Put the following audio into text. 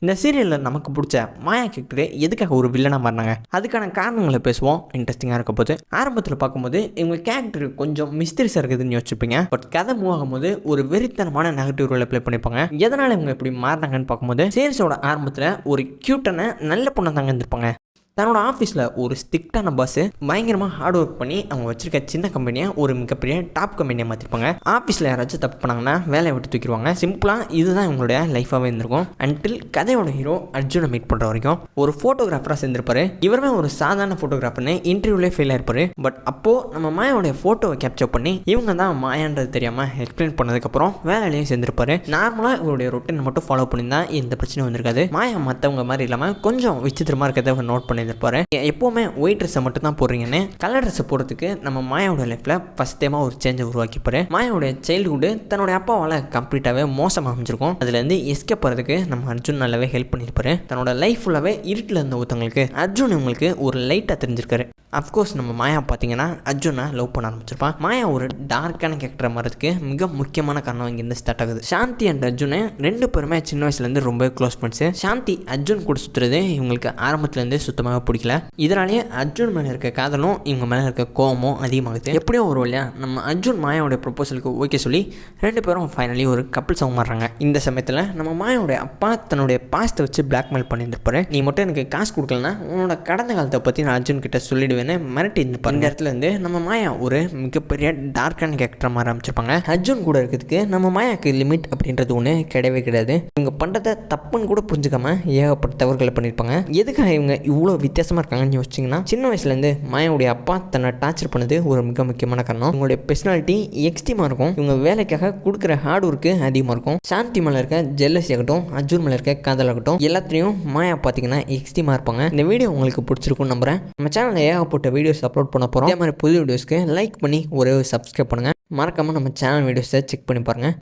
இந்த சீரியலில் நமக்கு பிடிச்ச மாயா கேரக்டர் எதுக்காக ஒரு வில்லனாக மாறினாங்க, அதுக்கான காரணங்களை பேசுவோம். இன்ட்ரெஸ்டிங்காக இருக்க போது ஆரம்பத்தில் பார்க்கும்போது இவங்க கேரக்டர் கொஞ்சம் மிஸ்டரிஸாக இருக்குதுன்னு யோசிச்சுப்பீங்க. பட் கதை மூவ் ஆகும்போது ஒரு வெறித்தனமான நெகட்டிவ் ரோலை ப்ளே பண்ணிப்பாங்க. எதனால் இவங்க இப்படி மாறினாங்கன்னு பார்க்கும்போது சீரிஸோட ஆரம்பத்தில் ஒரு க்யூட்டான நல்ல பொண்ணை தாங்க இருந்திருப்பாங்க. தன்னோட ஆஃபீஸில் ஒரு ஸ்ட்ரிக்டான பாஸ் பயங்கரமாக ஹார்ட் ஒர்க் பண்ணி அவங்க வச்சிருக்க சின்ன கம்பெனியை ஒரு மிகப்பெரிய டாப் கம்பெனியை மாற்றிருப்பாங்க. ஆஃபீஸில் யாராச்சும் தப்பு பண்ணாங்கன்னா வேலையை விட்டு தூக்கிடுவாங்க. சிம்பிளாக இதுதான் இவங்களுடைய லைஃபாகவே இருந்திருக்கும். அன்டில் கதையோட ஹீரோ அர்ஜுனை மீட் பண்ணுற வரைக்கும் ஒரு ஃபோட்டோகிராஃபராக சேர்ந்திருப்பாரு. இவருமே ஒரு சாதாரண ஃபோட்டோகிராஃபர்னு இன்டர்வியூலே ஃபெயில் ஆயிருப்பாரு. பட் அப்போது நம்ம மாயாவோடைய ஃபோட்டோவை கேப்சர் பண்ணி இவங்க தான் மாயான்றது தெரியாமல் எக்ஸ்பிளைன் பண்ணதுக்கப்புறம் வேலையிலையும் சேர்ந்திருப்பாரு. நார்மலாக இவருடைய ரொட்டீன் மட்டும் ஃபாலோ பண்ணியிருந்தா இந்த பிரச்சனை வந்திருக்காது. மாயா மற்றவங்க மாதிரி இல்லாமல் கொஞ்சம் விசித்திரமாக இருக்கிறத நோட் பண்ணி இருப்பாரு. எப்போவுமே ஒயிட் ட்ரெஸ்ஸை மட்டும் தான் போடுறீங்கன்னு கலர் ட்ரெஸ்ஸை போடுறதுக்கு நம்ம மாயாவோட லைஃப்ல ஃபர்ஸ்ட் டைமாக ஒரு சேஞ்சை உருவாக்கிப்பாரு. மாயாவோட சைல்டுஹுட் தன்னோட அப்பாவால் கம்ப்ளீட்டாகவே மோசமாக அமைஞ்சிருக்கும். அதுலேருந்து எஸ்கேப் போகிறதுக்கு நம்ம அர்ஜுன் நல்லாவே ஹெல்ப் பண்ணியிருப்பாரு. தன்னோட லைஃப் ஃபுல்லாகவே இருட்டில் இருந்த ஒருத்தவங்களுக்கு அர்ஜுன் உங்களுக்கு ஒரு லைட்டாக தெரிஞ்சிருக்காரு. அஃப்கோர்ஸ் நம்ம மாயா பார்த்தீங்கன்னா அர்ஜுனை லவ் பண்ண ஆரம்பிச்சிருப்பான். மாயா ஒரு டார்க்கான கேரக்டர் மாறதுக்கு மிக முக்கியமான காரணம் இங்கேருந்து ஸ்டார்ட் ஆகுது. சாந்தி அண்ட் அர்ஜுனை ரெண்டு பேருமே சின்ன வயசுலேருந்து ரொம்ப க்ளோஸ் ஃப்ரெண்ட்ஸு. சாந்தி அர்ஜுன் கூட சுற்றுறது இவங்களுக்கு ஆரம்பத்துலேருந்து சுத்தமாக பிடிக்கல. இதனாலேயே அர்ஜுன் மேலே இருக்க காதலும் இவங்க மேலே இருக்க கோவமும் அதிகமாகுது. எப்படியோ ஒரு வழியா நம்ம அர்ஜுன் மாயாவோட ப்ரொபோசலுக்கு ஓகே சொல்லி ரெண்டு பேரும் ஃபைனலி ஒரு கப்பிள்ஸ் ஆக மாறுறாங்க. இந்த சமயத்தில் நம்ம மாயாவோட அப்பா தன்னுடைய பாஸ்ட்டை வச்சு பிளாக்மெயில் பண்ணியிருப்பாரு. நீ மட்டும் எனக்கு காசு கொடுக்கலன்னா உன்னோட கடந்த காலத்தை பற்றி நான் அர்ஜுன் கிட்ட சொல்லிடுவேன்னு மிரட்டி இருந்திருப்பாரு. இந்த இடத்துல இருந்து நம்ம மாயா ஒரு மிகப்பெரிய டார்க்கான கேரக்டர் மாற ஆரம்பிச்சிருப்பாங்க. அர்ஜுன் கூட இருக்கிறதுக்கு நம்ம மாயாவுக்கு லிமிட் அப்படின்றது ஒன்று கிடையவே கிடையாது. இவங்க பண்ணுறதை தப்புன்னு கூட புரிஞ்சுக்காம ஏகப்பட்ட தவறுகளை பண்ணியிருப்பாங்க. எதுக்காக இவங்க இவ்வளோ வித்தியாசமாக இருக்காங்கன்னு யோசிச்சிங்கன்னா சின்ன வயசுலேருந்து மாயாவுடைய அப்பா தன்னை டார்ச்சர் பண்ணது ஒரு மிக முக்கியமான காரணம். இவங்களுடைய பர்சனாலிட்டி எக்ஸ்ட்ரீமாக இருக்கும். இவங்க வேலைக்காக கொடுக்குற ஹார்ட் ஒர்க்கு அதிகமாக இருக்கும். சாந்தி மேலே இருக்க ஜெல்லசி ஆகட்டும், அர்ஜுன் மேலே இருக்க காதல் ஆகட்டும், எல்லாத்துலேயும் மாயா பார்த்தீங்கன்னா எக்ஸ்ட்ரீமாக இருப்பாங்க. இந்த வீடியோ உங்களுக்கு பிடிச்சிருக்குன்னு நம்புறேன். நம்ம சேனலில் ஏகப்பட்ட வீடியோஸ் அப்லோட் பண்ண போகிறோம். அதே மாதிரி புது வீடியோஸ்க்கு லைக் பண்ணி ஒரே சப்ஸ்கிரைப் பண்ணுங்கள். மறக்காமல் நம்ம சேனல் வீடியோஸை செக் பண்ணி பாருங்கள்.